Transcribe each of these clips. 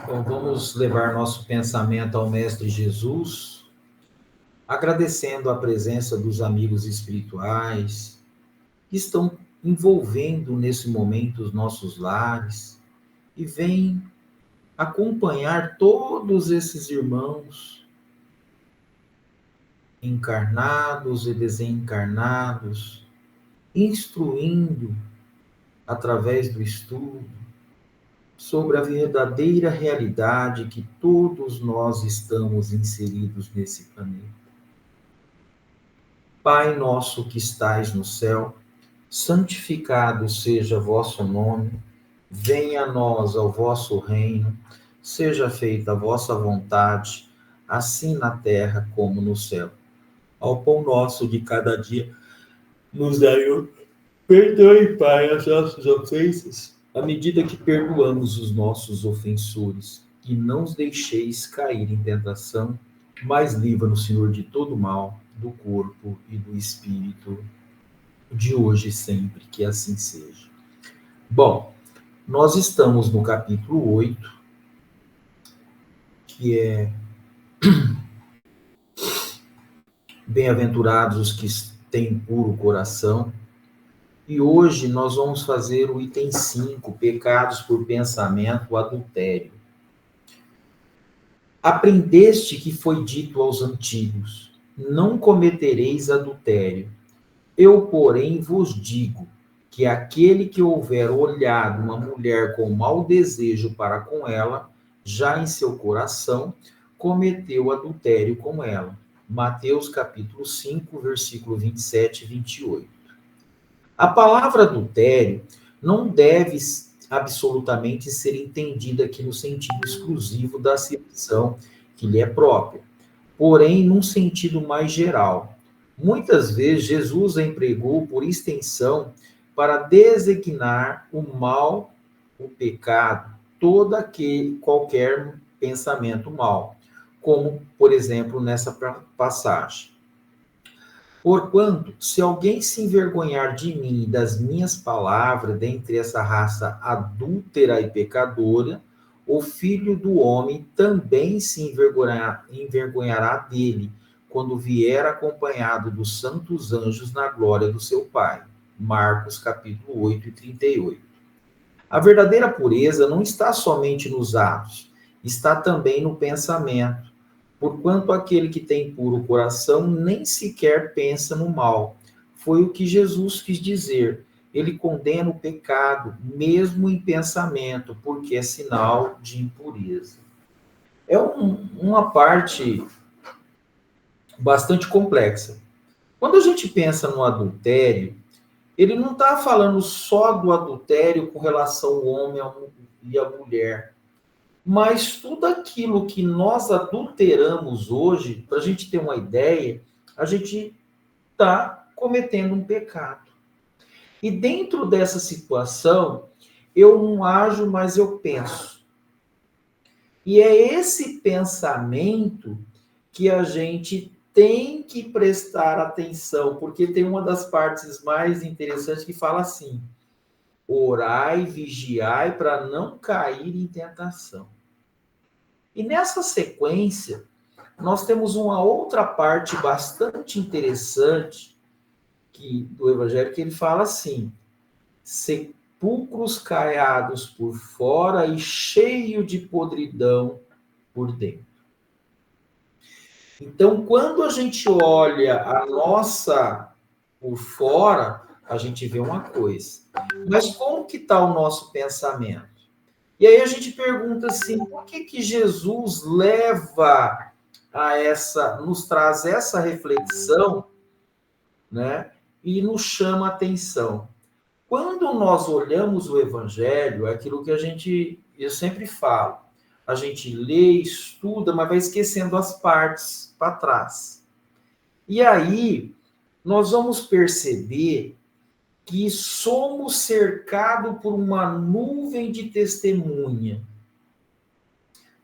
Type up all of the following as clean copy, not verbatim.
Então, vamos levar nosso pensamento ao Mestre Jesus, agradecendo a presença dos amigos espirituais que estão envolvendo nesse momento os nossos lares e vêm acompanhar todos esses irmãos encarnados e desencarnados, instruindo através do estudo sobre a verdadeira realidade que todos nós estamos inseridos nesse planeta. Pai nosso que estais no céu, santificado seja vosso nome, venha a nós o vosso reino, seja feita a vossa vontade, assim na terra como no céu. Ao pão nosso de cada dia, nos dai hoje. Perdoe, Pai, as nossas ofensas, à medida que perdoamos os nossos ofensores, e não os deixeis cair em tentação, mas livra-nos, Senhor, de todo mal, do corpo e do espírito, de hoje e sempre, que assim seja. Bom, nós estamos no capítulo 8, que é Bem-aventurados os que têm puro coração, e hoje nós vamos fazer o item 5, pecados por pensamento, adultério. Aprendeste que foi dito aos antigos, não cometereis adultério. Eu, porém, vos digo que aquele que houver olhado uma mulher com mau desejo para com ela, já em seu coração, cometeu adultério com ela. Mateus capítulo 5, versículo 27 e 28. A palavra adultério não deve absolutamente ser entendida aqui no sentido exclusivo da acepção que lhe é própria, porém num sentido mais geral. Muitas vezes Jesus a empregou por extensão para designar o mal, o pecado, qualquer pensamento mal, como, por exemplo, nessa passagem. Porquanto, se alguém se envergonhar de mim e das minhas palavras, dentre essa raça adúltera e pecadora, o Filho do Homem também se envergonhará dele, quando vier acompanhado dos santos anjos na glória do seu Pai. Marcos capítulo 8 e 38. A verdadeira pureza não está somente nos atos, está também no pensamento. Porquanto aquele que tem puro coração nem sequer pensa no mal. Foi o que Jesus quis dizer. Ele condena o pecado, mesmo em pensamento, porque é sinal de impureza. É uma parte bastante complexa. Quando a gente pensa no adultério, ele não está falando só do adultério com relação ao homem e à mulher. Mas tudo aquilo que nós adulteramos hoje, para a gente ter uma ideia, a gente está cometendo um pecado. E dentro dessa situação, eu não ajo, mas eu penso. E é esse pensamento que a gente tem que prestar atenção, porque tem uma das partes mais interessantes que fala assim: orai, vigiai para não cair em tentação. E nessa sequência, nós temos uma outra parte bastante interessante do Evangelho, que ele fala assim: sepulcros caiados por fora e cheio de podridão por dentro. Então, quando a gente olha a nossa por fora, a gente vê uma coisa. Mas como que está o nosso pensamento? E aí a gente pergunta assim, por que Jesus leva nos traz essa reflexão, né? E nos chama a atenção. Quando nós olhamos o Evangelho, é aquilo que eu sempre falo, a gente lê, estuda, mas vai esquecendo as partes para trás. E aí, nós vamos perceber que somos cercados por uma nuvem de testemunha.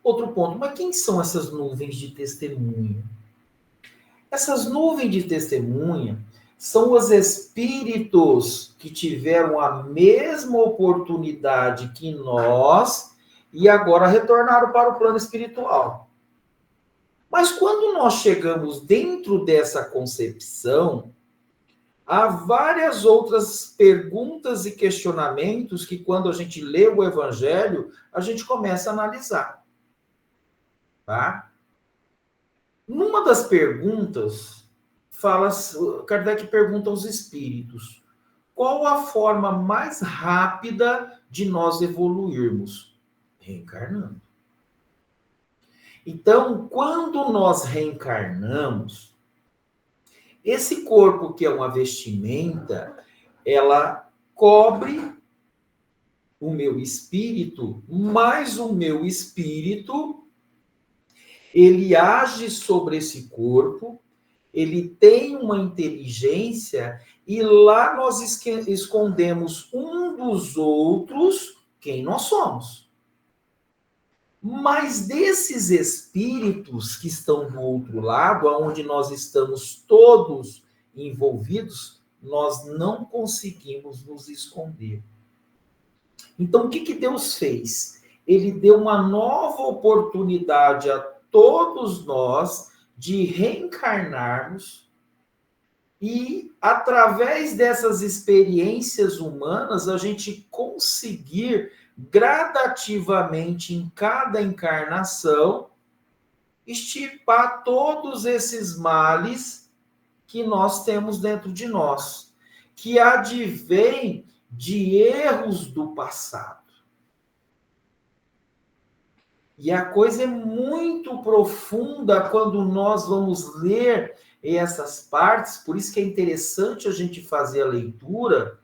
Outro ponto, mas quem são essas nuvens de testemunha? Essas nuvens de testemunha são os espíritos que tiveram a mesma oportunidade que nós e agora retornaram para o plano espiritual. Mas quando nós chegamos dentro dessa concepção, há várias outras perguntas e questionamentos que, quando a gente lê o Evangelho, a gente começa a analisar. Tá? Numa das perguntas, Kardec pergunta aos espíritos: qual a forma mais rápida de nós evoluirmos? Reencarnando. Então, quando nós reencarnamos, esse corpo que é uma vestimenta, ela cobre o meu espírito, mas o meu espírito, ele age sobre esse corpo, ele tem uma inteligência, e lá nós escondemos um dos outros quem nós somos. Mas desses espíritos que estão do outro lado, onde nós estamos todos envolvidos, nós não conseguimos nos esconder. Então, o que Deus fez? Ele deu uma nova oportunidade a todos nós de reencarnarmos e, através dessas experiências humanas, a gente conseguir gradativamente, em cada encarnação, extirpar todos esses males que nós temos dentro de nós, que advêm de erros do passado. E a coisa é muito profunda quando nós vamos ler essas partes, por isso que é interessante a gente fazer a leitura,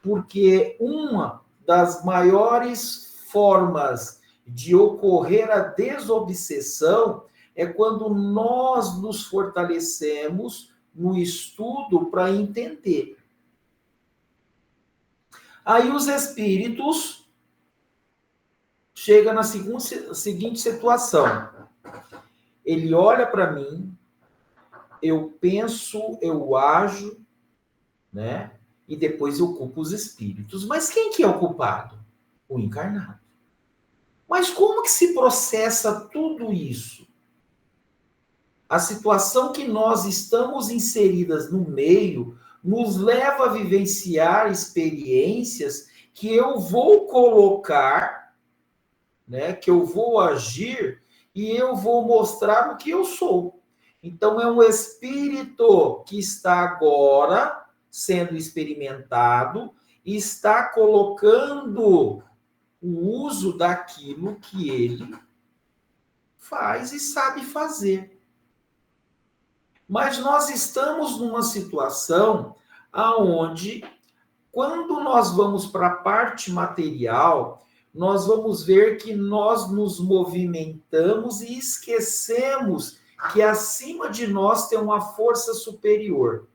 porque uma das maiores formas de ocorrer a desobsessão é quando nós nos fortalecemos no estudo para entender. Aí os espíritos chegam na seguinte situação. Ele olha para mim, eu penso, eu ajo, né? E depois eu culpo os espíritos. Mas quem que é o culpado? O encarnado. Mas como que se processa tudo isso? A situação que nós estamos inseridas no meio nos leva a vivenciar experiências que eu vou colocar, né, que eu vou agir e eu vou mostrar o que eu sou. Então, é um espírito que está agora sendo experimentado e está colocando o uso daquilo que ele faz e sabe fazer. Mas nós estamos numa situação aonde, quando nós vamos para a parte material, nós vamos ver que nós nos movimentamos e esquecemos que acima de nós tem uma força superior.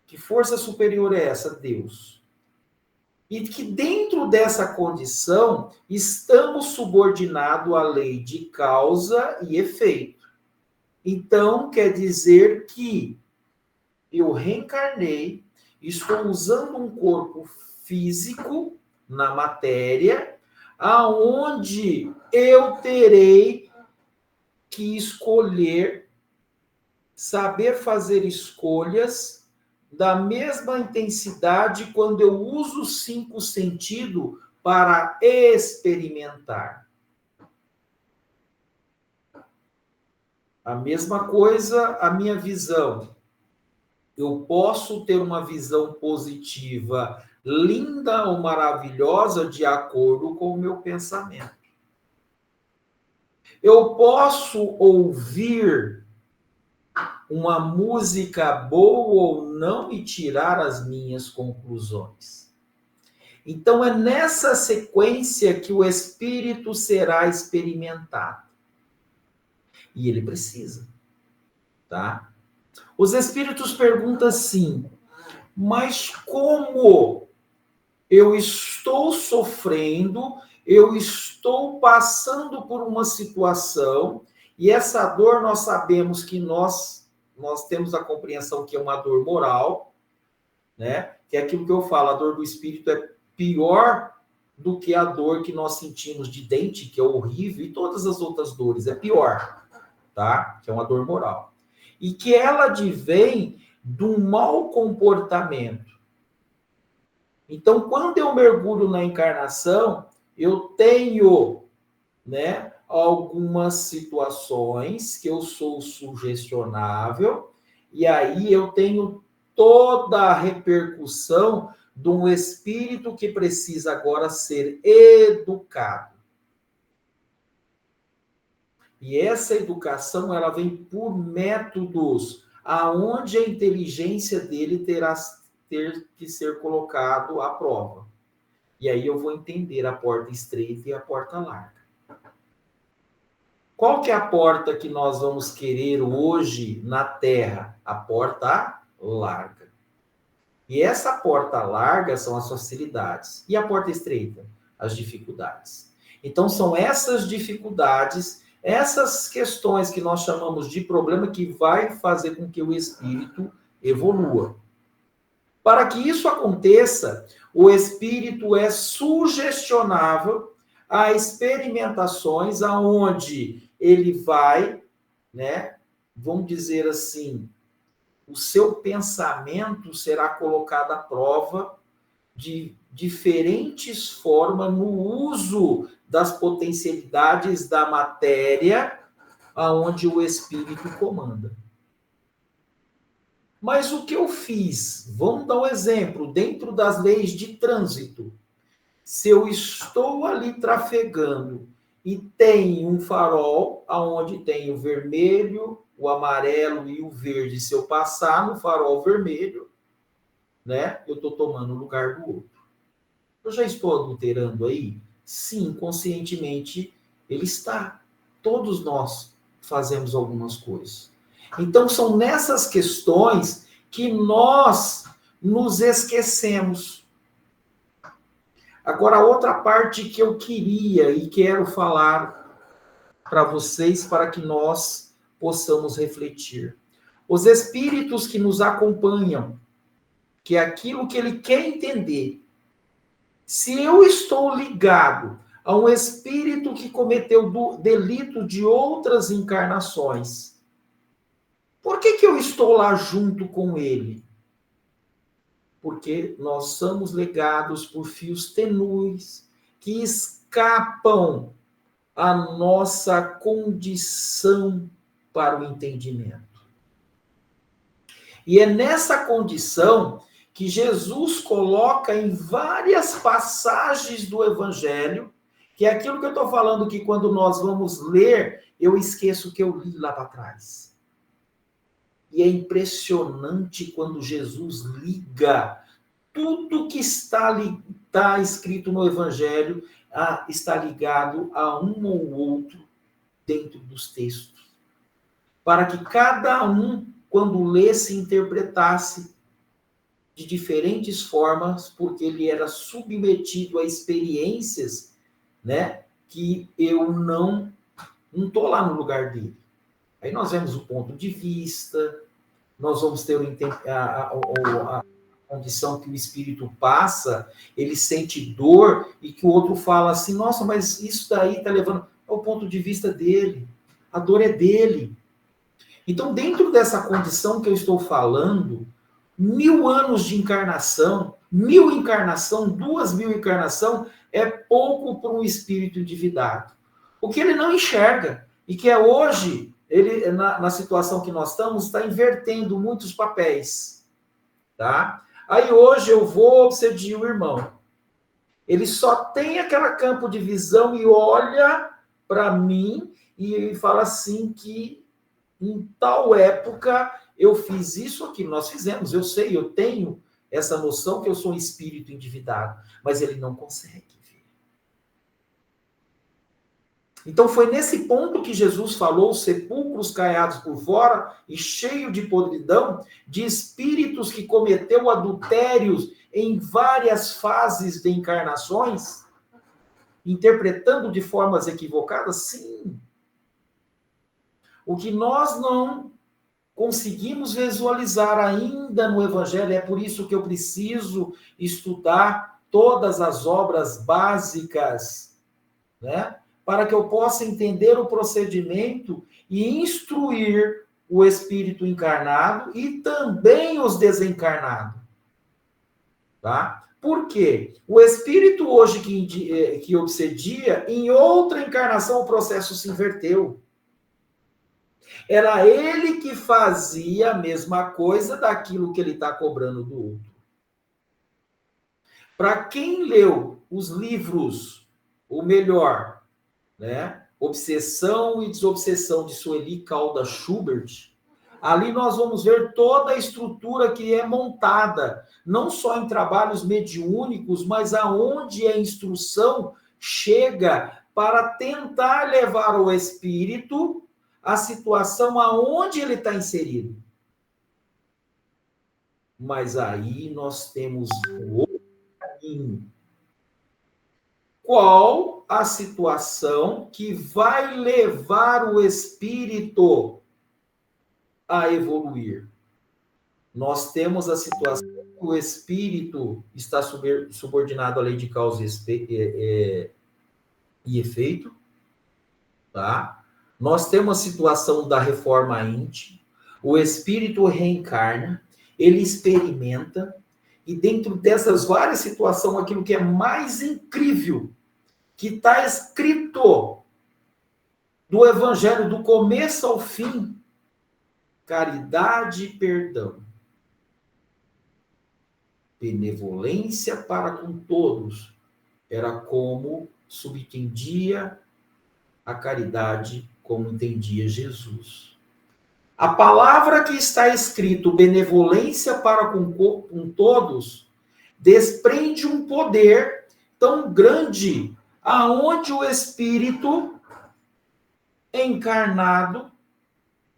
Que força superior é essa? Deus. E que dentro dessa condição estamos subordinados à lei de causa e efeito. Então, quer dizer que eu reencarnei, estou usando um corpo físico na matéria, aonde eu terei que escolher, saber fazer escolhas da mesma intensidade quando eu uso os 5 sentidos para experimentar. A mesma coisa, a minha visão. Eu posso ter uma visão positiva, linda ou maravilhosa, de acordo com o meu pensamento. Eu posso ouvir uma música boa ou não e tirar as minhas conclusões. Então, é nessa sequência que o espírito será experimentado. E ele precisa, tá? Os espíritos perguntam assim: mas como eu estou sofrendo, eu estou passando por uma situação, e essa dor nós sabemos que nós temos a compreensão que é uma dor moral, né? Que é aquilo que eu falo, a dor do espírito é pior do que a dor que nós sentimos de dente, que é horrível, e todas as outras dores, é pior, tá? Que é uma dor moral. E que ela advém de um mau comportamento. Então, quando eu mergulho na encarnação, eu tenho, né, algumas situações que eu sou sugestionável, e aí eu tenho toda a repercussão de um espírito que precisa agora ser educado. E essa educação, ela vem por métodos aonde a inteligência dele ter que ser colocado à prova. E aí eu vou entender a porta estreita e a porta larga. Qual que é a porta que nós vamos querer hoje na Terra? A porta larga. E essa porta larga são as facilidades. E a porta estreita? As dificuldades. Então, são essas dificuldades, essas questões que nós chamamos de problema que vai fazer com que o espírito evolua. Para que isso aconteça, o espírito é sugestionável a experimentações aonde ele vai, né, vamos dizer assim, o seu pensamento será colocado à prova de diferentes formas no uso das potencialidades da matéria aonde o espírito comanda. Mas o que eu fiz? Vamos dar um exemplo. Dentro das leis de trânsito, se eu estou ali trafegando e tem um farol aonde tem o vermelho, o amarelo e o verde, se eu passar no farol vermelho, né, eu estou tomando o lugar do outro. Eu já estou adulterando aí? Sim, conscientemente ele está. Todos nós fazemos algumas coisas. Então, são nessas questões que nós nos esquecemos. Agora, a outra parte que eu queria e quero falar para vocês, para que nós possamos refletir. Os espíritos que nos acompanham, que é aquilo que ele quer entender. Se eu estou ligado a um espírito que cometeu delito de outras encarnações, por que eu estou lá junto com ele? Porque nós somos legados por fios tenues que escapam a nossa condição para o entendimento. E é nessa condição que Jesus coloca em várias passagens do Evangelho, que é aquilo que eu estou falando que quando nós vamos ler, eu esqueço o que eu li lá para trás. E é impressionante quando Jesus liga tudo que está escrito no Evangelho, está ligado a um ou outro dentro dos textos. Para que cada um, quando lesse, interpretasse de diferentes formas, porque ele era submetido a experiências, né, que eu não estou lá no lugar dele. Aí nós vemos o ponto de vista, nós vamos ter a condição que o espírito passa, ele sente dor e que o outro fala assim, nossa, mas isso daí está levando ao ponto de vista dele, a dor é dele. Então, dentro dessa condição que eu estou falando, 1000 anos de encarnação, 1000 encarnação, 2000 encarnação, é pouco para um espírito endividado. O que ele não enxerga, e que é hoje, ele, na situação que nós estamos, está invertendo muitos papéis. Tá? Aí hoje eu vou obsedir o irmão. Ele só tem aquele campo de visão e olha para mim e fala assim que em tal época eu fiz isso aqui, nós fizemos, eu sei, eu tenho essa noção que eu sou um espírito endividado, mas ele não consegue ver. Então foi nesse ponto que Jesus falou, sepulcros caiados por fora e cheio de podridão, de espíritos que cometeu adultérios em várias fases de encarnações, interpretando de formas equivocadas, sim. O que nós não conseguimos visualizar ainda no Evangelho, é por isso que eu preciso estudar todas as obras básicas, né? Para que eu possa entender o procedimento e instruir o espírito encarnado e também os desencarnados. Tá? Por quê? O espírito hoje que obsedia, em outra encarnação o processo se inverteu. Era ele que fazia a mesma coisa daquilo que ele está cobrando do outro. Para quem leu os livros, ou melhor, né, Obsessão e Desobsessão de Sueli Caldas Schubert, ali nós vamos ver toda a estrutura que é montada, não só em trabalhos mediúnicos, mas aonde a instrução chega para tentar levar o espírito à situação aonde ele está inserido. Mas aí nós temos o outro caminho. Qual a situação que vai levar o espírito a evoluir? Nós temos a situação que o espírito está subordinado à lei de causa e efeito, tá? Nós temos a situação da reforma íntima, o espírito reencarna, ele experimenta, e dentro dessas várias situações, aquilo que é mais incrível, que está escrito do Evangelho, do começo ao fim, caridade e perdão. Benevolência para com todos. Era como subentendia a caridade, como entendia Jesus. A palavra que está escrito, benevolência para com todos, desprende um poder tão grande, aonde o espírito encarnado,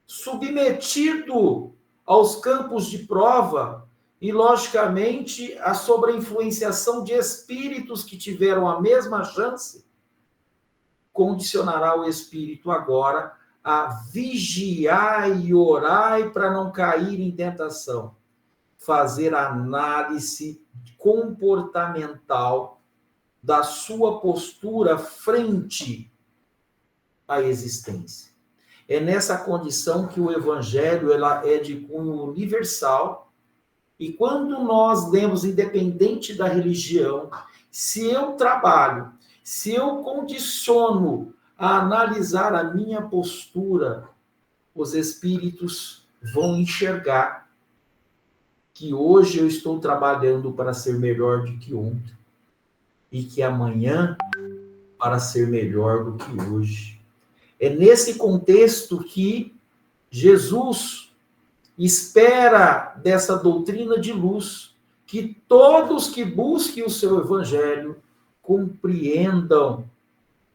submetido aos campos de prova e, logicamente, a sobreinfluenciação de espíritos que tiveram a mesma chance, condicionará o espírito agora a vigiar e orar para não cair em tentação, fazer análise comportamental da sua postura frente à existência. É nessa condição que o Evangelho é de cunho universal, e quando nós lemos, independente da religião, se eu trabalho, se eu condiciono a analisar a minha postura, os espíritos vão enxergar que hoje eu estou trabalhando para ser melhor do que ontem, e que amanhã para ser melhor do que hoje. É nesse contexto que Jesus espera dessa doutrina de luz que todos que busquem o seu evangelho compreendam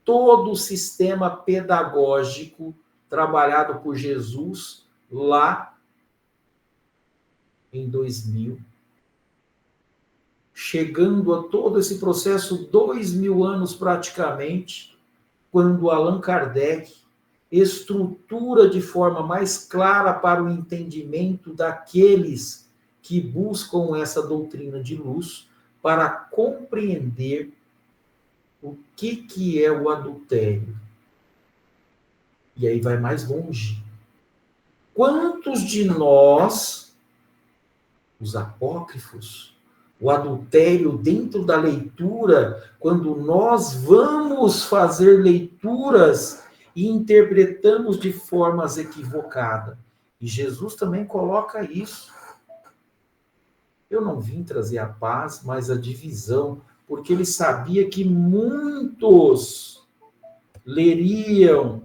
todo o sistema pedagógico trabalhado por Jesus lá em 2000. Chegando a todo esse processo, 2000 anos praticamente, quando Allan Kardec estrutura de forma mais clara para o entendimento daqueles que buscam essa doutrina de luz, para compreender o que é o adultério. E aí vai mais longe. Quantos de nós, os apócrifos, o adultério dentro da leitura, quando nós vamos fazer leituras e interpretamos de formas equivocadas. E Jesus também coloca isso. Eu não vim trazer a paz, mas a divisão, porque ele sabia que muitos leriam,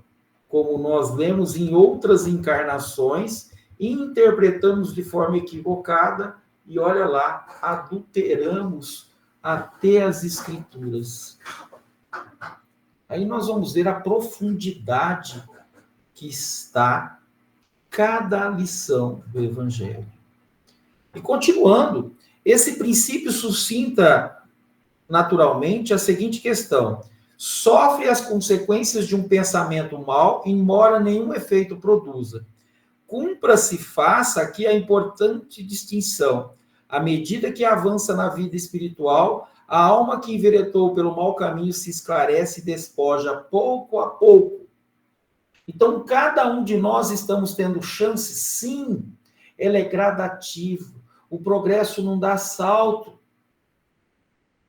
como nós lemos em outras encarnações, e interpretamos de forma equivocada, e olha lá, adulteramos até as escrituras. Aí nós vamos ver a profundidade que está cada lição do Evangelho. E continuando, esse princípio suscita naturalmente a seguinte questão: sofre as consequências de um pensamento mau, embora nenhum efeito produza. Cumpra-se faça aqui a importante distinção. À medida que avança na vida espiritual, A alma que enveredou pelo mau caminho se esclarece e despoja pouco a pouco. Então, cada um de nós estamos tendo chance, sim, ela é gradativa. O progresso não dá salto.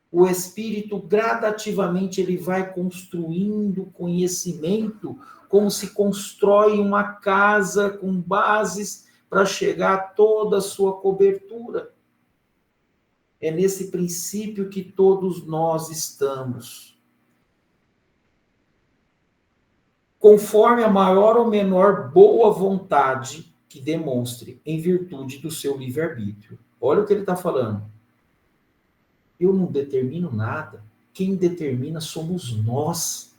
O espírito, gradativamente, ele vai construindo conhecimento, como se constrói uma casa com bases para chegar a toda a sua cobertura. É nesse princípio que todos nós estamos. Conforme a maior ou menor boa vontade que demonstre, em virtude do seu livre-arbítrio. Olha o que ele está falando. Eu não determino nada. Quem determina somos nós.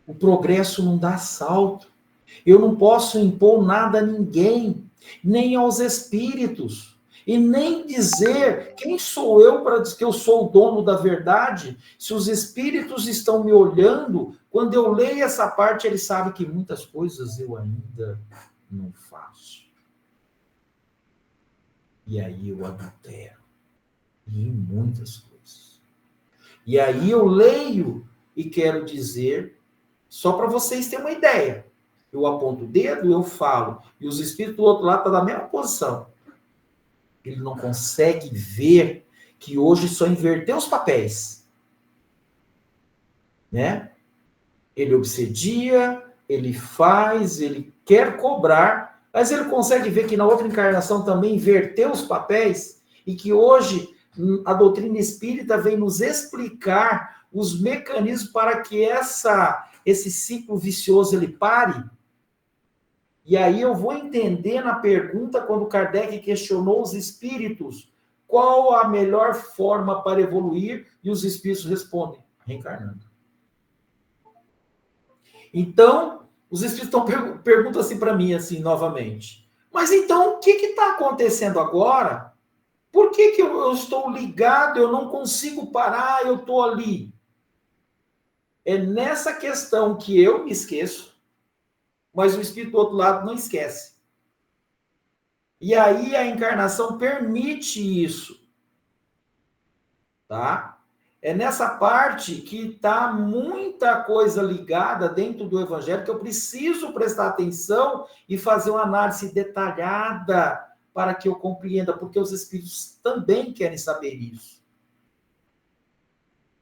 O progresso não dá salto. Eu não posso impor nada a ninguém, nem aos espíritos. E nem dizer quem sou eu para dizer que eu sou o dono da verdade, se os espíritos estão me olhando, quando eu leio essa parte, eles sabem que muitas coisas eu ainda não faço. E aí eu adultero. E em muitas coisas. E aí eu leio e quero dizer, só para vocês terem uma ideia. Eu aponto o dedo, eu falo, e os espíritos do outro lado estão na mesma posição. Ele não consegue ver que hoje só inverteu os papéis. Né? Ele obsedia, ele faz, ele quer cobrar, mas ele consegue ver que na outra encarnação também inverteu os papéis e que hoje a doutrina espírita vem nos explicar os mecanismos para que esse ciclo vicioso ele pare. E aí eu vou entender na pergunta, quando Kardec questionou os espíritos, qual a melhor forma para evoluir? E os espíritos respondem, reencarnando. Então, os espíritos perguntam assim para mim, assim, novamente. Mas então, o que está acontecendo agora? Por que eu estou ligado, eu não consigo parar, eu estou ali? É nessa questão que eu me esqueço, mas o espírito do outro lado não esquece. E aí a encarnação permite isso. Tá? É nessa parte que está muita coisa ligada dentro do Evangelho, que eu preciso prestar atenção e fazer uma análise detalhada para que eu compreenda, porque os espíritos também querem saber isso.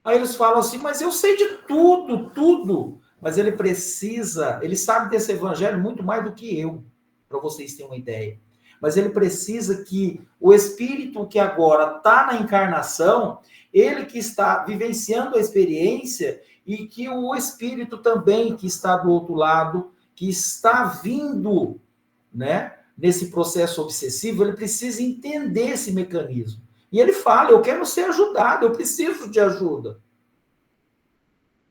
Aí eles falam assim, mas eu sei de tudo. Mas ele sabe desse Evangelho muito mais do que eu, para vocês terem uma ideia. Mas ele precisa que o espírito que agora está na encarnação, ele que está vivenciando a experiência, e que o espírito também que está do outro lado, que está vindo, né, nesse processo obsessivo, ele precisa entender esse mecanismo. E ele fala, eu quero ser ajudado, eu preciso de ajuda.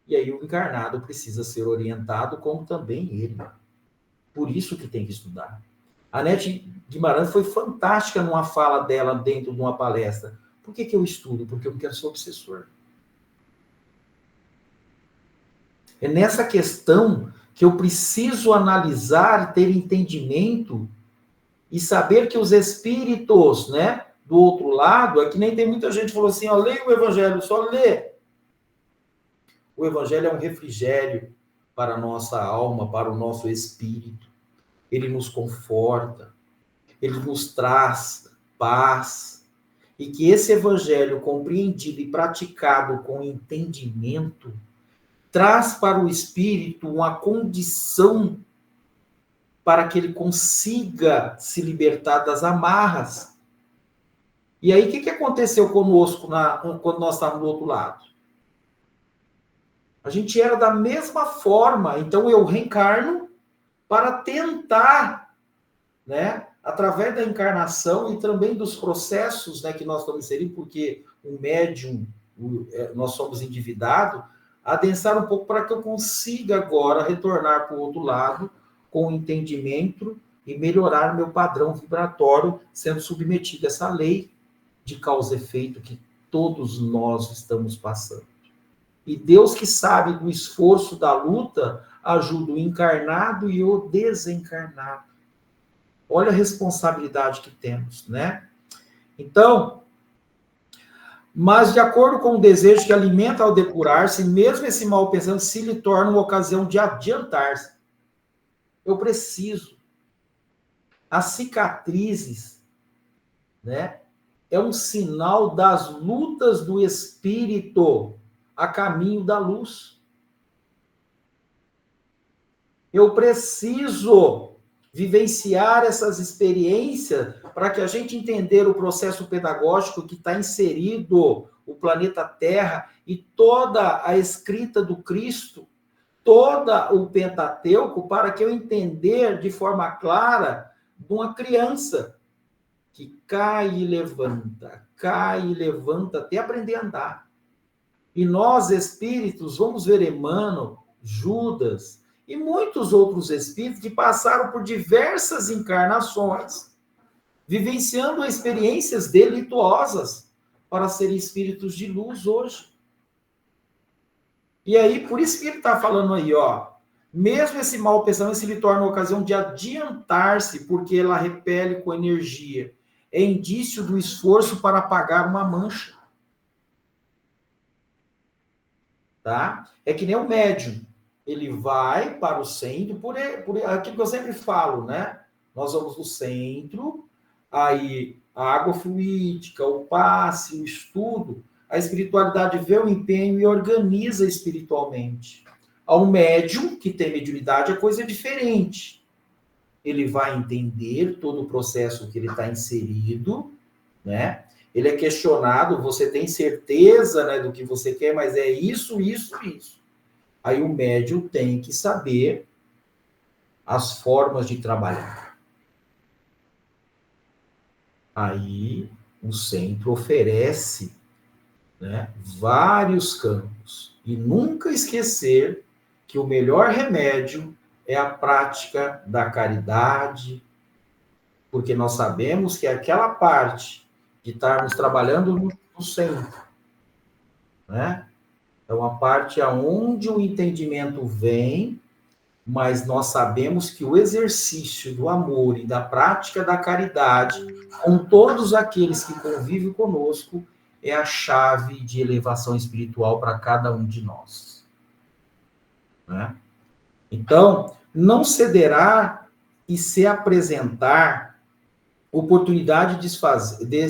E aí o encarnado precisa ser orientado, como também ele. Por isso que tem que estudar. A Nete Guimarães foi fantástica numa fala dela dentro de uma palestra. Por que eu estudo? Porque eu quero ser obsessor. É nessa questão que eu preciso analisar, ter entendimento e saber que os espíritos, né, do outro lado, é que nem tem muita gente que falou assim, ó, leia o Evangelho, só lê. O Evangelho é um refrigério para a nossa alma, para o nosso espírito. Ele nos conforta, ele nos traz paz. E que esse Evangelho compreendido e praticado com entendimento traz para o espírito uma condição para que ele consiga se libertar das amarras. E aí, o que aconteceu conosco quando nós estávamos do outro lado? A gente era da mesma forma, então eu reencarno para tentar, né, através da encarnação e também dos processos, né, que nós estamos inserindo, porque o médium, nós somos endividados, adensar um pouco para que eu consiga agora retornar para o outro lado com entendimento e melhorar meu padrão vibratório, sendo submetido a essa lei de causa e efeito que todos nós estamos passando. E Deus, que sabe do esforço da luta, ajuda o encarnado e o desencarnado. Olha a responsabilidade que temos, né? Então, Mas, de acordo com o desejo que alimenta ao depurar-se, mesmo esse mal pensamento se lhe torna uma ocasião de adiantar-se. Eu preciso. As cicatrizes, né, é um sinal das lutas do espírito a caminho da luz. Eu preciso vivenciar essas experiências para que a gente entender o processo pedagógico que está inserido o planeta Terra e toda a escrita do Cristo, toda o Pentateuco, para que eu entender de forma clara de uma criança que cai e levanta até aprender a andar. E nós, espíritos, vamos ver Emmanuel, Judas e muitos outros espíritos que passaram por diversas encarnações, vivenciando experiências delituosas para serem espíritos de luz hoje. E aí, por isso que ele está falando aí, ó, mesmo esse mau pensamento se lhe torna uma ocasião de adiantar-se, porque ela repele com energia. É indício do esforço para apagar uma mancha. Tá? É que nem o médium. Ele vai para o centro, por aquilo que eu sempre falo, né? Nós vamos no centro, aí a água fluídica, o passe, o estudo, a espiritualidade vê o empenho e organiza espiritualmente. Ao médium, que tem mediunidade, a coisa é diferente. Ele vai entender todo o processo que ele está inserido, né? Ele é questionado, você tem certeza, né, do que você quer, mas é isso, isso, isso. Aí o médium tem que saber as formas de trabalhar. Aí o centro oferece, né, vários campos. E nunca esquecer que o melhor remédio é a prática da caridade, porque nós sabemos que aquela parte de estarmos trabalhando no centro, né? É uma parte aonde o entendimento vem, mas nós sabemos que o exercício do amor e da prática da caridade com todos aqueles que convivem conosco é a chave de elevação espiritual para cada um de nós, né? Então, não cederá e se apresentar oportunidade de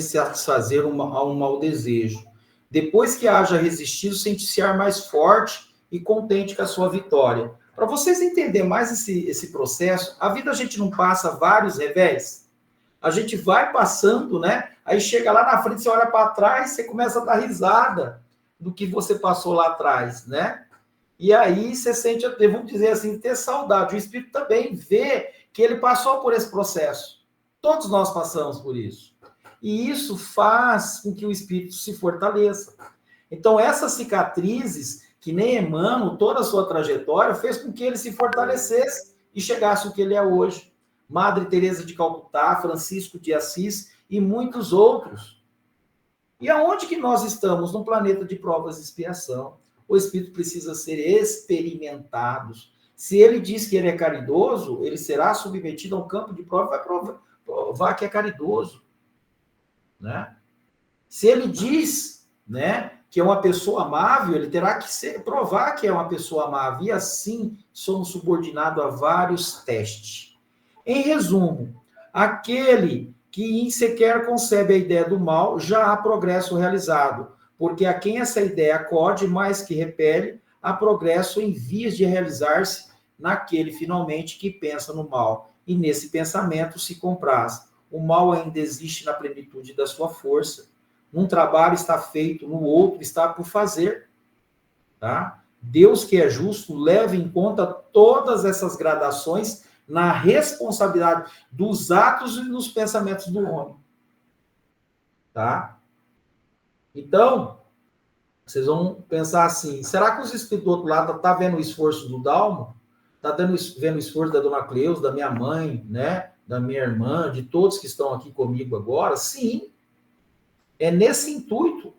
satisfazer a um mau desejo. Depois que haja resistido, sentir-se mais forte e contente com a sua vitória. Para vocês entenderem mais esse processo, a vida a gente não passa vários revés. A gente vai passando, né? Aí chega lá na frente, você olha para trás, você começa a dar risada do que você passou lá atrás, né? E aí você sente, vamos dizer assim, ter saudade. O espírito também vê que ele passou por esse processo. Todos nós passamos por isso. E isso faz com que o espírito se fortaleça. Então, essas cicatrizes, que nem Emmanuel, toda a sua trajetória, fez com que ele se fortalecesse e chegasse ao que ele é hoje. Madre Teresa de Calcutá, Francisco de Assis e muitos outros. E aonde que nós estamos? Num planeta de provas e expiação. O espírito precisa ser experimentado. Se ele diz que ele é caridoso, ele será submetido a um campo de prova e vai provar que é caridoso, né? Se ele diz, né, que é uma pessoa amável, ele terá que provar que é uma pessoa amável. E assim somos subordinados a vários testes. Em resumo, aquele que sequer concebe a ideia do mal, já há progresso realizado, porque a quem essa ideia acode, mais que repele, há progresso em vias de realizar-se naquele, finalmente, que pensa no mal, e nesse pensamento se compraz. O mal ainda existe na plenitude da sua força. Um trabalho está feito, no outro está por fazer. Tá? Deus, que é justo, leva em conta todas essas gradações na responsabilidade dos atos e nos pensamentos do homem. Tá? Então, vocês vão pensar assim, será que os espíritos do outro lado estão vendo o esforço do Dalmo? Está vendo o esforço da dona Cleusa, da minha mãe, né? Da minha irmã, de todos que estão aqui comigo agora? Sim. É nesse intuito,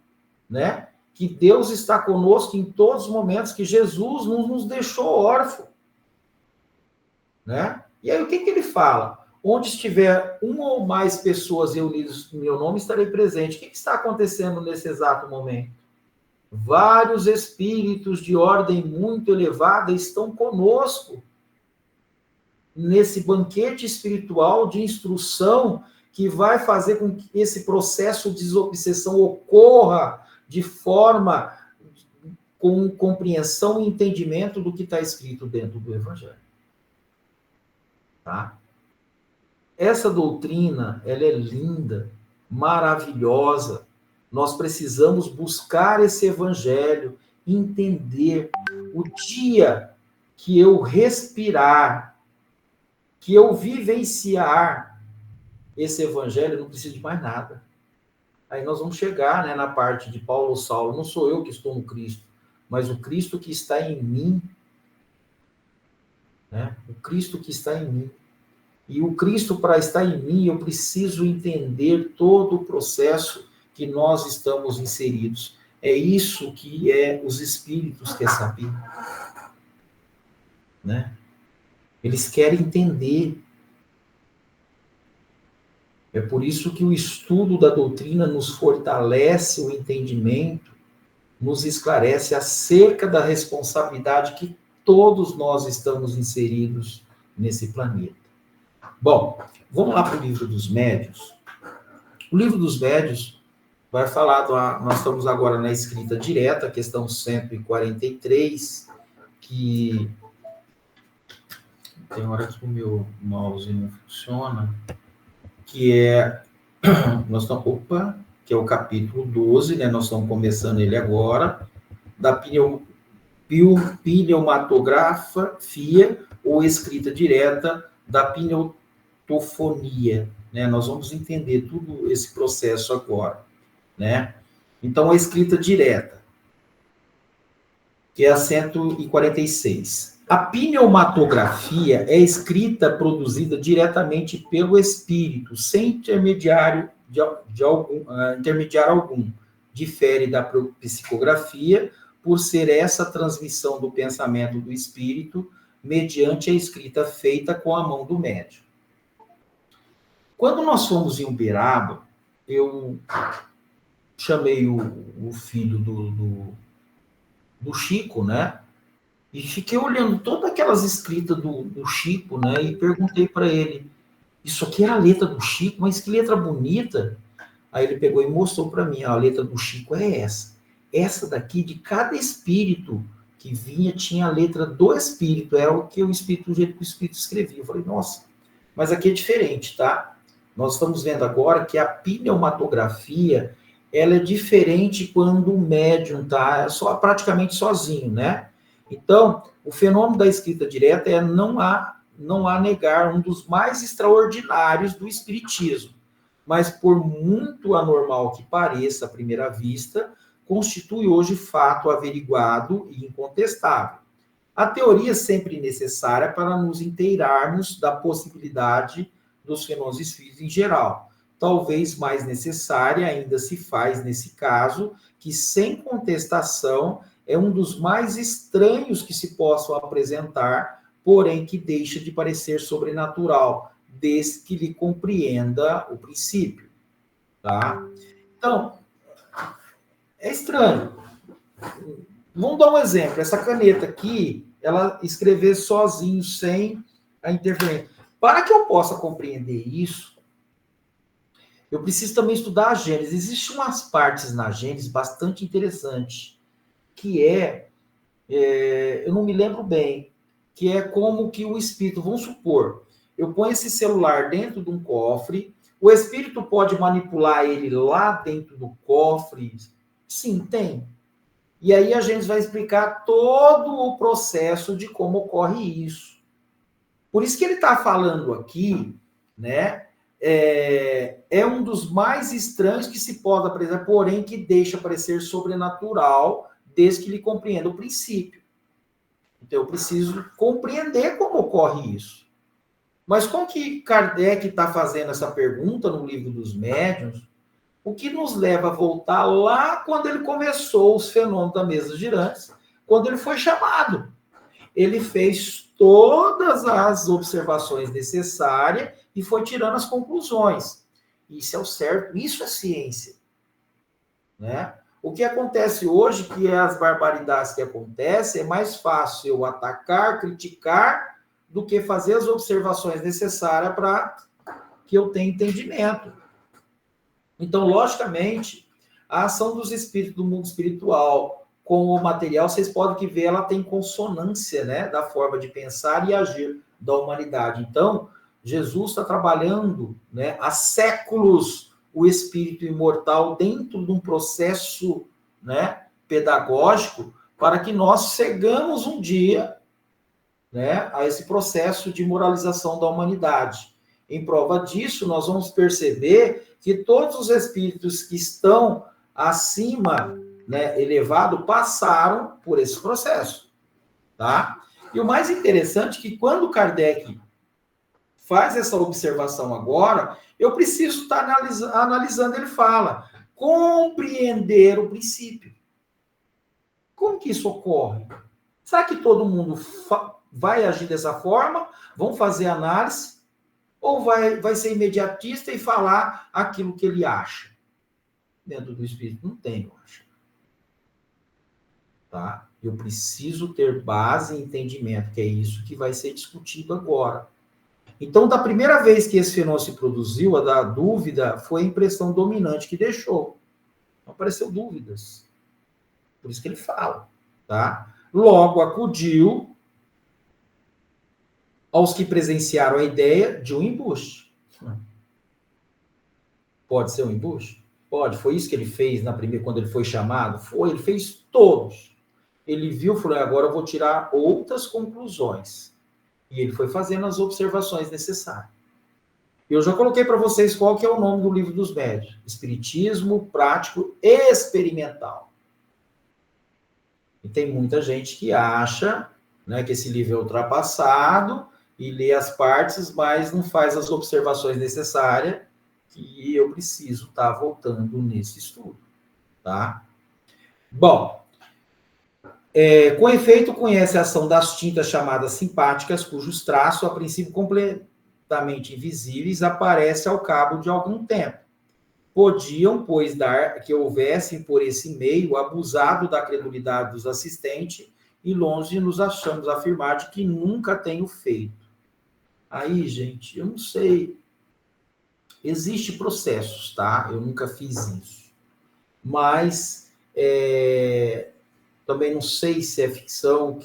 né? Que Deus está conosco em todos os momentos, que Jesus não nos deixou órfãos, né? E aí o que ele fala? Onde estiver uma ou mais pessoas reunidas em meu nome, estarei presente. O que está acontecendo nesse exato momento? Vários espíritos de ordem muito elevada estão conosco nesse banquete espiritual de instrução que vai fazer com que esse processo de desobsessão ocorra de forma com compreensão e entendimento do que está escrito dentro do Evangelho. Tá? Essa doutrina, ela é linda, maravilhosa. Nós precisamos buscar esse Evangelho, entender. O dia que eu respirar, que eu vivenciar esse Evangelho, não preciso de mais nada. Aí nós vamos chegar, né, na parte de Paulo ou Saulo. Não sou eu que estou no Cristo, mas o Cristo que está em mim. Né? O Cristo que está em mim. E o Cristo, para estar em mim, eu preciso entender todo o processo que nós estamos inseridos. É isso que os espíritos querem saber. Né? Eles querem entender. É por isso que o estudo da doutrina nos fortalece o entendimento, nos esclarece acerca da responsabilidade que todos nós estamos inseridos nesse planeta. Bom, vamos lá para o Livro dos Médiuns. O Livro dos Médiuns vai falar, nós estamos agora na escrita direta, questão 143, que tem hora que o meu mouse não funciona, que é, que é o capítulo 12, né? Nós estamos começando ele agora, da pneumatografia ou escrita direta da pneutofonia, né? Nós vamos entender tudo esse processo agora, né? Então, a escrita direta, que é a 146. A pneumatografia é escrita produzida diretamente pelo espírito, sem intermediário algum. Difere da psicografia, por ser essa transmissão do pensamento do espírito mediante a escrita feita com a mão do médium. Quando nós fomos em Uberaba, eu chamei o filho do Chico, né? E fiquei olhando todas aquelas escritas do Chico, né? E perguntei para ele, isso aqui era a letra do Chico, mas que letra bonita. Aí ele pegou e mostrou para mim, a letra do Chico é essa. Essa daqui, de cada espírito que vinha, tinha a letra do espírito. É o que o jeito que o espírito escrevia. Eu falei, nossa, mas aqui é diferente, tá? Nós estamos vendo agora que a pneumatografia, ela é diferente quando o médium está praticamente sozinho, né? Então, o fenômeno da escrita direta é não há negar um dos mais extraordinários do espiritismo. Mas por muito anormal que pareça à primeira vista, constitui hoje fato averiguado e incontestável. A teoria é sempre necessária para nos inteirarmos da possibilidade dos fenômenos espíritos em geral. Talvez mais necessária ainda se faz nesse caso, que sem contestação é um dos mais estranhos que se possam apresentar, porém que deixa de parecer sobrenatural, desde que lhe compreenda o princípio. Tá? Então, é estranho. Vamos dar um exemplo. Essa caneta aqui, ela escrever sozinho, sem a interferência. Para que eu possa compreender isso, eu preciso também estudar a Gênesis. Existem umas partes na Gênesis bastante interessantes, que eu não me lembro bem, que é como que o espírito, vamos supor, eu ponho esse celular dentro de um cofre, o espírito pode manipular ele lá dentro do cofre? Sim, tem. E aí a gente vai explicar todo o processo de como ocorre isso. Por isso que ele está falando aqui, né? É um dos mais estranhos que se pode apresentar, porém que deixa parecer sobrenatural, desde que lhe compreenda o princípio. Então eu preciso compreender como ocorre isso. Mas como que Kardec está fazendo essa pergunta no Livro dos Médiuns? O que nos leva a voltar lá quando ele começou os fenômenos da mesa girante, quando ele foi chamado. Ele fez todas as observações necessárias e e foi tirando as conclusões. Isso é o certo, isso é ciência, né? O que acontece hoje, que é as barbaridades que acontecem, é mais fácil eu atacar, criticar, do que fazer as observações necessárias para que eu tenha entendimento. Então, logicamente, a ação dos espíritos do mundo espiritual com o material, vocês podem ver, ela tem consonância, né, da forma de pensar e agir da humanidade. Então, Jesus está trabalhando, né, há séculos o espírito imortal dentro de um processo, né, pedagógico para que nós chegamos um dia, né, a esse processo de moralização da humanidade. Em prova disso, nós vamos perceber que todos os espíritos que estão acima, né, elevado, passaram por esse processo, tá? E o mais interessante é que quando Kardec faz essa observação agora, eu preciso estar analisando, ele fala, compreender o princípio. Como que isso ocorre? Será que todo mundo vai agir dessa forma? Vão fazer análise? Ou vai ser imediatista e falar aquilo que ele acha? Dentro do espírito não tem, eu acho. Tá? Eu preciso ter base e entendimento, que é isso que vai ser discutido agora. Então, da primeira vez que esse fenômeno se produziu, a da dúvida foi a impressão dominante que deixou. Não apareceu dúvidas. Por isso que ele fala. Tá? Logo acudiu aos que presenciaram a ideia de um embuste. Pode ser um embuste? Pode. Foi isso que ele fez na primeira, quando ele foi chamado? Foi. Ele fez todos. Ele viu e falou, agora eu vou tirar outras conclusões. E ele foi fazendo as observações necessárias. Eu já coloquei para vocês qual que é o nome do livro dos médiuns. Espiritismo Prático Experimental. E tem muita gente que acha, né, que esse livro é ultrapassado e lê as partes, mas não faz as observações necessárias que eu preciso estar voltando nesse estudo. Tá? Bom, com efeito, conhece a ação das tintas chamadas simpáticas, cujos traços, a princípio completamente invisíveis, aparecem ao cabo de algum tempo. Podiam, pois, dar que houvessem por esse meio abusado da credulidade dos assistentes e longe nos achamos afirmar de que nunca tenho feito. Aí, gente, eu não sei. Existem processos, tá? Eu nunca fiz isso. Mas também não sei se é ficção,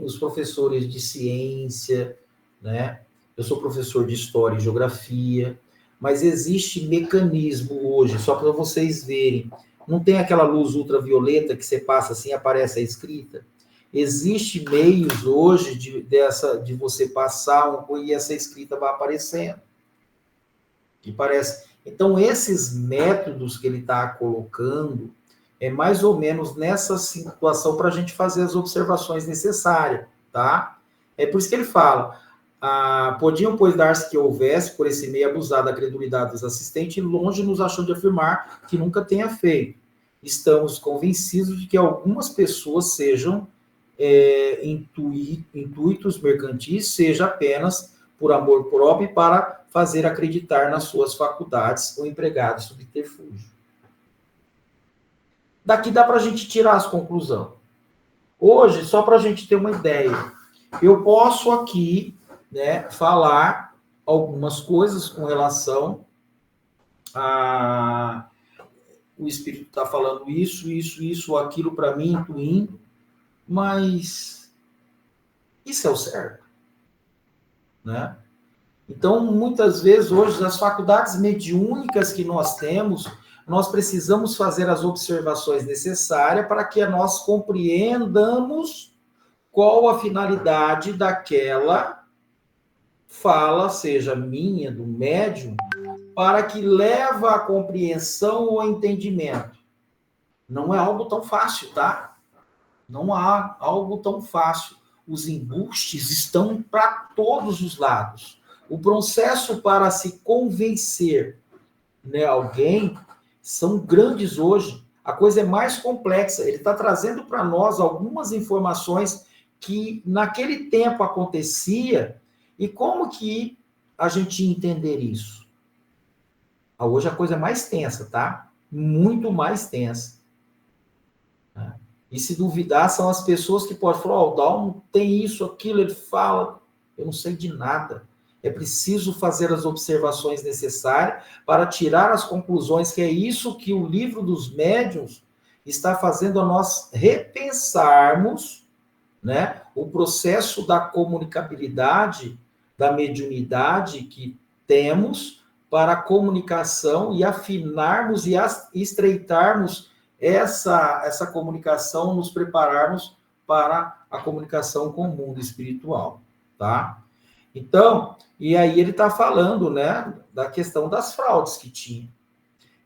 os professores de ciência, né? Eu sou professor de história e geografia, mas existe mecanismo hoje, só para vocês verem. Não tem aquela luz ultravioleta que você passa assim, aparece a escrita. Existe meios hoje de você passar e essa escrita vai aparecendo. Que parece. Então, esses métodos que ele está colocando, é mais ou menos nessa situação para a gente fazer as observações necessárias, tá? É por isso que ele fala, podiam, pois, dar-se que houvesse, por esse meio abusado da credulidade dos assistentes, e longe nos acham de afirmar que nunca tenha feito. Estamos convencidos de que algumas pessoas sejam intuitos mercantis, seja apenas por amor próprio e para fazer acreditar nas suas faculdades ou empregados subterfúgio. Daqui dá para a gente tirar as conclusões. Hoje, só para a gente ter uma ideia, eu posso aqui, né, falar algumas coisas com relação a o espírito está falando isso, aquilo para mim, intuindo, mas isso é o certo, né? Então, muitas vezes, hoje, as faculdades mediúnicas que nós temos, nós precisamos fazer as observações necessárias para que nós compreendamos qual a finalidade daquela fala, seja minha, do médium, para que leve à compreensão ou entendimento. Não é algo tão fácil, tá? Não há algo tão fácil. Os embustes estão para todos os lados. O processo para se convencer, né, alguém são grandes hoje. A coisa é mais complexa. Ele está trazendo para nós algumas informações que naquele tempo acontecia e como que a gente entender isso? Hoje a coisa é mais tensa, tá? Muito mais tensa. Né? E se duvidar, são as pessoas que podem falar, o Dalmo tem isso, aquilo, ele fala, eu não sei de nada. É preciso fazer as observações necessárias para tirar as conclusões, que é isso que o livro dos médiuns está fazendo a nós repensarmos, né, o processo da comunicabilidade, da mediunidade que temos para a comunicação e afinarmos e estreitarmos essa comunicação, nos prepararmos para a comunicação com o mundo espiritual, tá? Então, e aí ele está falando, né, da questão das fraudes que tinha.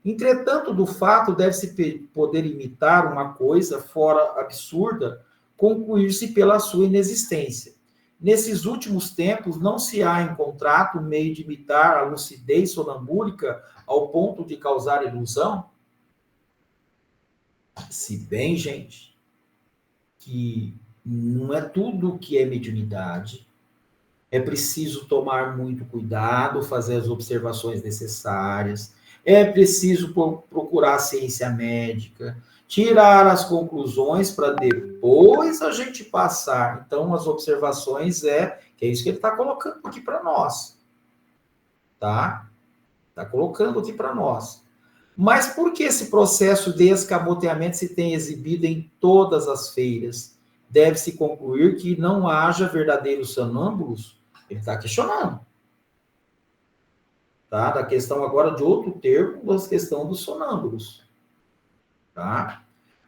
Entretanto, do fato deve-se poder imitar uma coisa fora absurda, concluir-se pela sua inexistência. Nesses últimos tempos, não se há encontrado um meio de imitar a lucidez sonambúlica ao ponto de causar ilusão? Se bem, gente, que não é tudo que é mediunidade, é preciso tomar muito cuidado, fazer as observações necessárias, é preciso procurar a ciência médica, tirar as conclusões para depois a gente passar. Então, as observações que é isso que ele está colocando aqui para nós, tá? Está colocando aqui para nós. Mas por que esse processo de escamoteamento se tem exibido em todas as feiras? Deve-se concluir que não haja verdadeiros sonâmbulos? Ele está questionando. Tá? Da questão agora de outro termo, da questão dos sonâmbulos. Tá?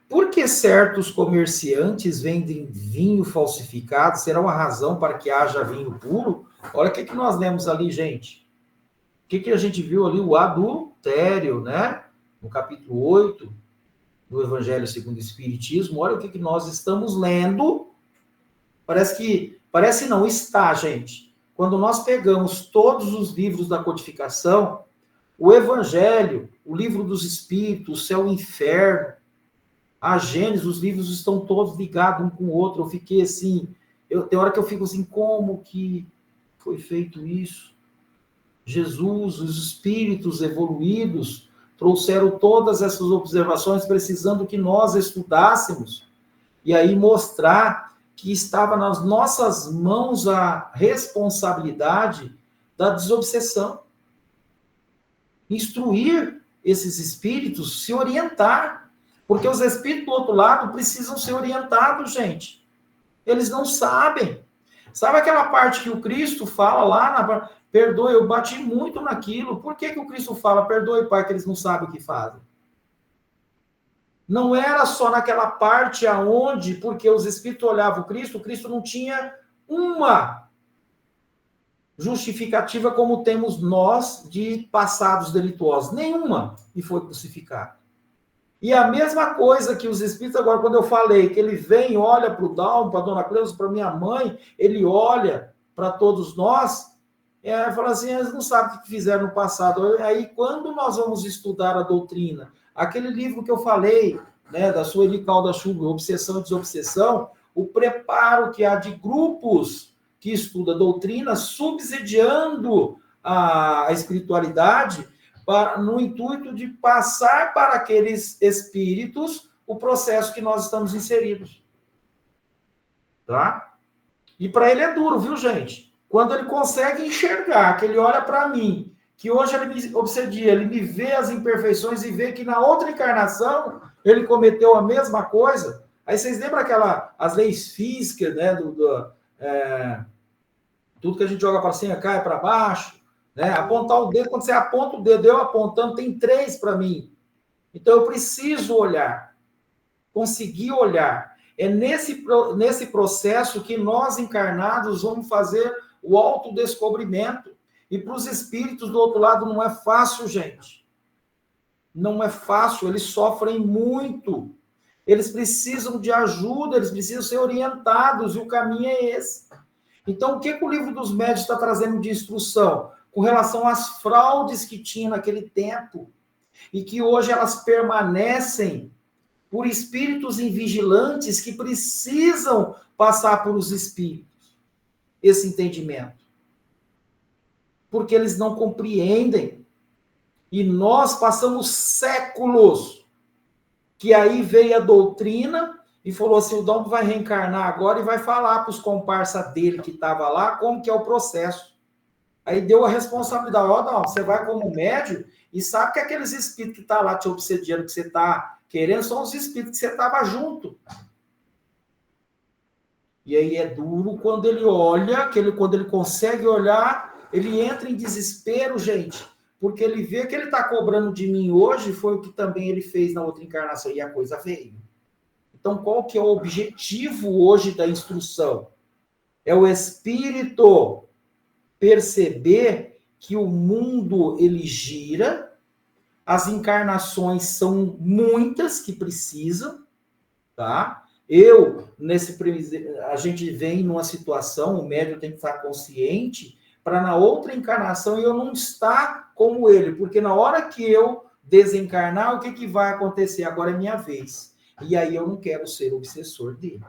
Por que certos comerciantes vendem vinho falsificado? Será uma razão para que haja vinho puro? Olha o que nós lemos ali, gente. O que a gente viu ali? O adultério, né? No capítulo 8 do Evangelho segundo o Espiritismo. Olha o que nós estamos lendo. Parece não, está, gente. Quando nós pegamos todos os livros da codificação, o Evangelho, o livro dos Espíritos, o Céu e o Inferno, a Gênesis, os livros estão todos ligados um com o outro. Eu fiquei assim, tem hora que eu fico assim, como que foi feito isso? Jesus, os espíritos evoluídos, trouxeram todas essas observações, precisando que nós estudássemos, e aí mostrar que estava nas nossas mãos a responsabilidade da desobsessão. Instruir esses espíritos, se orientar, porque os espíritos do outro lado precisam ser orientados, gente. Eles não sabem. Sabe aquela parte que o Cristo fala lá, perdoe, eu bati muito naquilo. Por que o Cristo fala, perdoe, Pai, que eles não sabem o que fazem? Não era só naquela parte aonde, porque os espíritos olhavam o Cristo não tinha uma justificativa como temos nós de passados delituosos. Nenhuma. E foi crucificado. E a mesma coisa que os espíritos, agora, quando eu falei, que ele vem, olha para o Dalmo, para a dona Cleusa, para minha mãe, ele olha para todos nós, fala assim, eles não sabem o que fizeram no passado. Aí, quando nós vamos estudar a doutrina, aquele livro que eu falei, né, da Sueli Caldas-Schubert, Obsessão e Desobsessão, o preparo que há de grupos que estudam a doutrina, subsidiando a espiritualidade, no intuito de passar para aqueles espíritos o processo que nós estamos inseridos. Tá? E para ele é duro, viu, gente? Quando ele consegue enxergar, que ele olha para mim, que hoje ele me obsedia, ele me vê as imperfeições e vê que na outra encarnação ele cometeu a mesma coisa. Aí vocês lembram as leis físicas, né? Tudo que a gente joga para cima cai para baixo. Né? Apontar o dedo, quando você aponta o dedo, eu apontando, tem 3 para mim. Então, eu preciso olhar, conseguir olhar. É nesse processo que nós, encarnados, vamos fazer o autodescobrimento. E para os espíritos do outro lado não é fácil, gente. Não é fácil, eles sofrem muito. Eles precisam de ajuda, eles precisam ser orientados, e o caminho é esse. Então, o que o livro dos médiuns está trazendo de instrução? Com relação às fraudes que tinha naquele tempo, e que hoje elas permanecem por espíritos invigilantes que precisam passar por os espíritos, esse entendimento. porque eles não compreendem. E nós passamos séculos, que aí veio a doutrina e falou assim, o Dom vai reencarnar agora e vai falar para os comparsas dele que estava lá como que é o processo. Aí deu a responsabilidade, ó, não, você vai como médium e sabe que aqueles espíritos que estão lá te obsediando, que você está querendo, são os espíritos que você estava junto. E aí é duro quando ele olha, quando ele consegue olhar, ele entra em desespero, gente, porque ele vê que ele está cobrando de mim hoje, foi o que também ele fez na outra encarnação, e a coisa veio. Então, qual que é o objetivo hoje da instrução? É o espírito perceber que o mundo, ele gira, as encarnações são muitas que precisam, tá? A gente vem numa situação, o médium tem que estar consciente, para na outra encarnação eu não estar como ele, porque na hora que eu desencarnar, o que vai acontecer? Agora é minha vez. E aí eu não quero ser obsessor dele.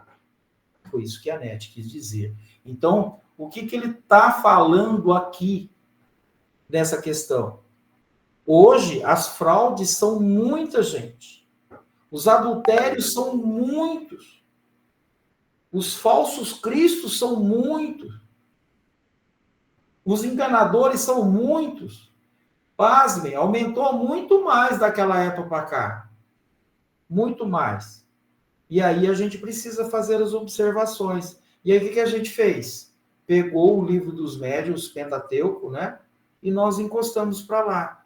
Foi isso que a Nete quis dizer. Então, o que ele está falando aqui nessa questão? Hoje, as fraudes são muita gente. Os adultérios são muitos. Os falsos cristos são muitos. Os enganadores são muitos. Pasmem, aumentou muito mais daquela época para cá. Muito mais. E aí a gente precisa fazer as observações. E aí o que a gente fez? Pegou o livro dos médiuns, Pentateuco, né? E nós encostamos para lá.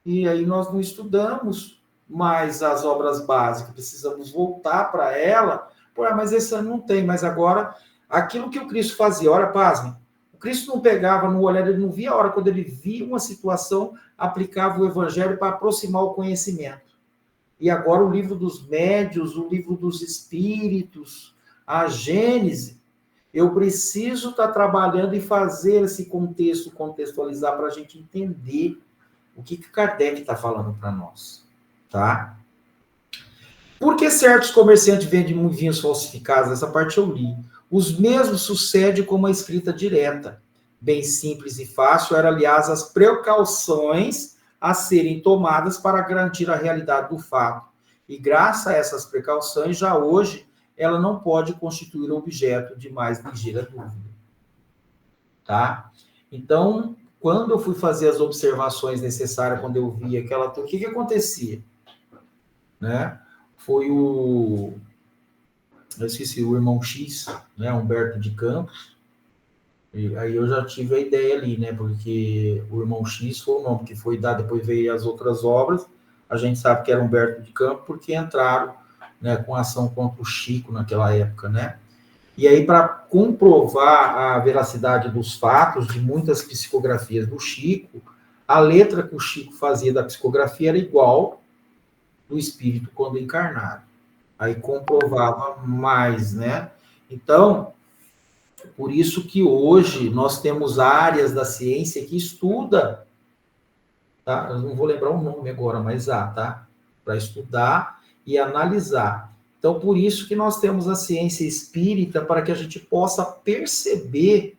E aí nós não estudamos mais as obras básicas, precisamos voltar para ela. Pô, mas esse ano não tem, mas agora, aquilo que o Cristo fazia, olha, pasmem, o Cristo não pegava no olhar, ele não via a hora, quando ele via uma situação, aplicava o evangelho para aproximar o conhecimento. E agora o livro dos médiuns, o livro dos espíritos, a Gênese, eu preciso estar trabalhando e fazer esse contexto, contextualizar para a gente entender o que Kardec está falando para nós, tá? Por que certos comerciantes vendem vinhos falsificados? Essa parte eu li. Os mesmos sucede com uma escrita direta. Bem simples e fácil, era, aliás, as precauções a serem tomadas para garantir a realidade do fato. E graças a essas precauções, já hoje, ela não pode constituir objeto de mais ligeira dúvida. Tá? Então, quando eu fui fazer as observações necessárias, quando eu vi aquela... O que acontecia? Né? Foi eu esqueci, o irmão X, né? Humberto de Campos. E aí eu já tive a ideia ali, né? Porque o irmão X foi o nome que foi dado, depois veio as outras obras. A gente sabe que era Humberto de Campos porque entraram, né, com ação contra o Chico naquela época, né? E aí, para comprovar a veracidade dos fatos de muitas psicografias do Chico, a letra que o Chico fazia da psicografia era igual do espírito quando encarnado. Aí comprovava mais, né? Então, por isso que hoje nós temos áreas da ciência que estuda, tá? Eu não vou lembrar o nome agora, mas tá? Para estudar e analisar. Então, por isso que nós temos a ciência espírita, para que a gente possa perceber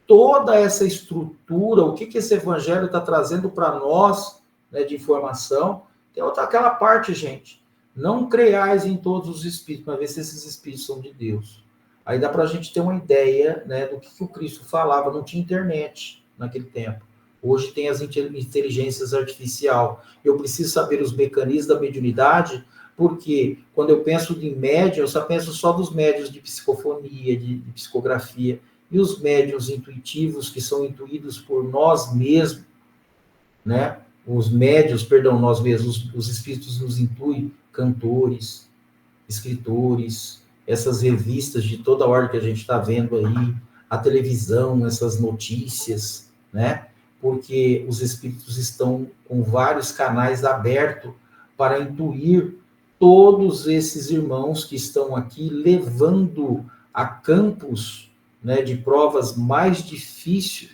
toda essa estrutura, o que esse evangelho está trazendo para nós, né, de informação. Tem outra, aquela parte, gente, não creiais em todos os espíritos, mas ver se esses espíritos são de Deus. Aí dá para a gente ter uma ideia, né, do que o Cristo falava. Não tinha internet naquele tempo. Hoje tem as inteligências artificiais. Eu preciso saber os mecanismos da mediunidade, porque quando eu penso em médium, eu só penso só dos médiuns de psicofonia, de psicografia, e os médiuns intuitivos, que são intuídos por nós mesmos, né? Os médiuns, perdão, nós mesmos, os espíritos nos intuem, cantores, escritores, essas revistas de toda a ordem que a gente está vendo aí, a televisão, essas notícias, né? Porque os espíritos estão com vários canais abertos para intuir todos esses irmãos que estão aqui, levando a campos, né, de provas mais difíceis.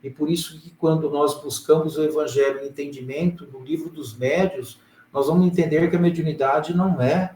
E por isso que quando nós buscamos o evangelho, o entendimento do livro dos médiuns, nós vamos entender que a mediunidade não é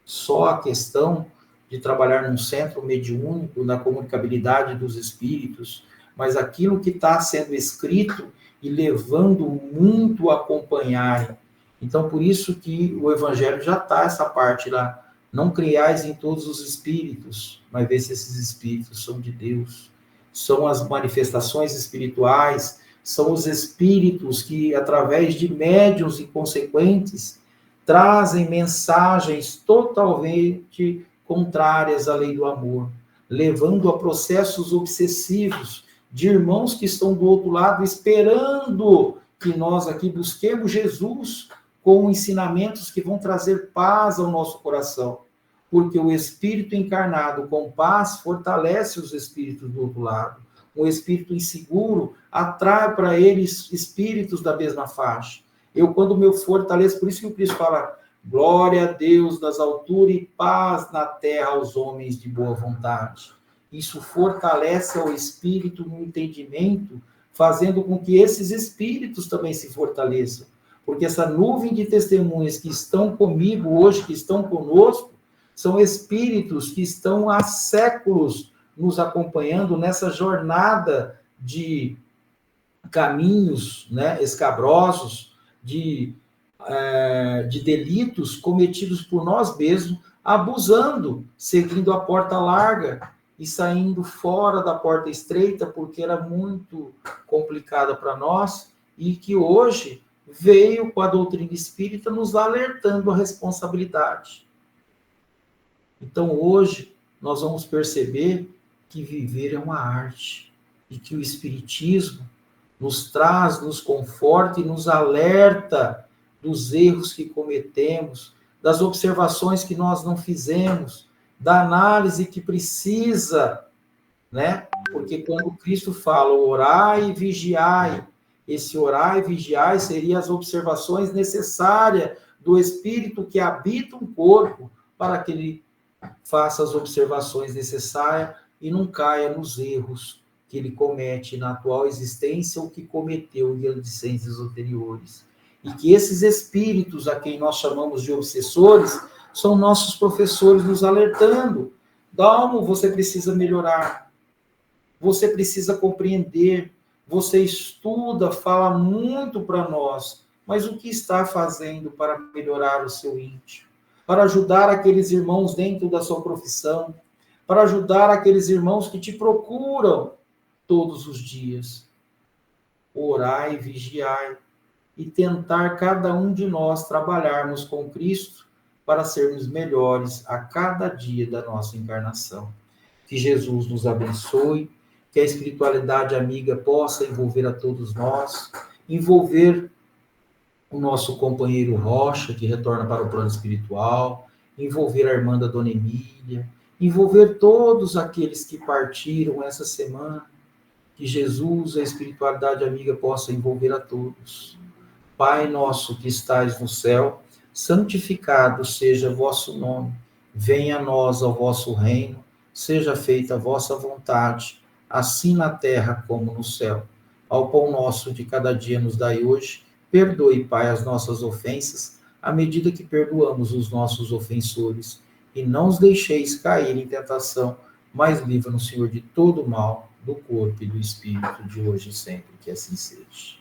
só a questão de trabalhar num centro mediúnico, na comunicabilidade dos espíritos, mas aquilo que está sendo escrito e levando muito a acompanharem. Então, por isso que o Evangelho já está essa parte lá. Não criais em todos os espíritos, mas vê se esses espíritos são de Deus. São as manifestações espirituais, são os espíritos que, através de médiuns inconsequentes, trazem mensagens totalmente contrárias à lei do amor, levando a processos obsessivos de irmãos que estão do outro lado esperando que nós aqui busquemos Jesus com ensinamentos que vão trazer paz ao nosso coração, porque o espírito encarnado com paz fortalece os espíritos do outro lado. Um espírito inseguro atrai para eles espíritos da mesma faixa. Eu, quando me fortaleço, por isso que o Cristo fala, glória a Deus das alturas e paz na terra aos homens de boa vontade. Isso fortalece o espírito no entendimento, fazendo com que esses espíritos também se fortaleçam. Porque essa nuvem de testemunhas que estão comigo hoje, que estão conosco, são espíritos que estão há séculos nos acompanhando nessa jornada de caminhos, né, escabrosos, de delitos cometidos por nós mesmos, abusando, seguindo a porta larga e saindo fora da porta estreita, porque era muito complicada para nós, e que hoje veio com a doutrina espírita nos alertando a responsabilidade. Então, hoje, nós vamos perceber que viver é uma arte, e que o Espiritismo nos traz, nos conforta e nos alerta dos erros que cometemos, das observações que nós não fizemos, da análise que precisa, né? Porque quando Cristo fala orai e vigiai, esse orar e vigiar seria as observações necessárias do espírito que habita um corpo para que ele faça as observações necessárias e não caia nos erros que ele comete na atual existência ou que cometeu em existências anteriores. E que esses espíritos, a quem nós chamamos de obsessores, são nossos professores nos alertando. Dalmo, você precisa melhorar. Você precisa compreender. Você estuda, fala muito para nós, mas o que está fazendo para melhorar o seu íntimo? Para ajudar aqueles irmãos dentro da sua profissão, para ajudar aqueles irmãos que te procuram todos os dias. Orai e vigiai, e tentar cada um de nós trabalharmos com Cristo para sermos melhores a cada dia da nossa encarnação. Que Jesus nos abençoe, que a espiritualidade amiga possa envolver a todos nós, envolver o nosso companheiro Rocha, que retorna para o plano espiritual, envolver a irmã da Dona Emília, envolver todos aqueles que partiram essa semana, que Jesus, a espiritualidade amiga, possa envolver a todos. Pai nosso que estais no céu, santificado seja vosso nome, venha a nós o vosso reino, seja feita a vossa vontade, assim na terra como no céu. Ao pão nosso de cada dia nos dai hoje, perdoe, Pai, as nossas ofensas, à medida que perdoamos os nossos ofensores, e não os deixeis cair em tentação, mas livra-nos, Senhor, de todo mal, do corpo e do espírito, de hoje e sempre, que assim seja.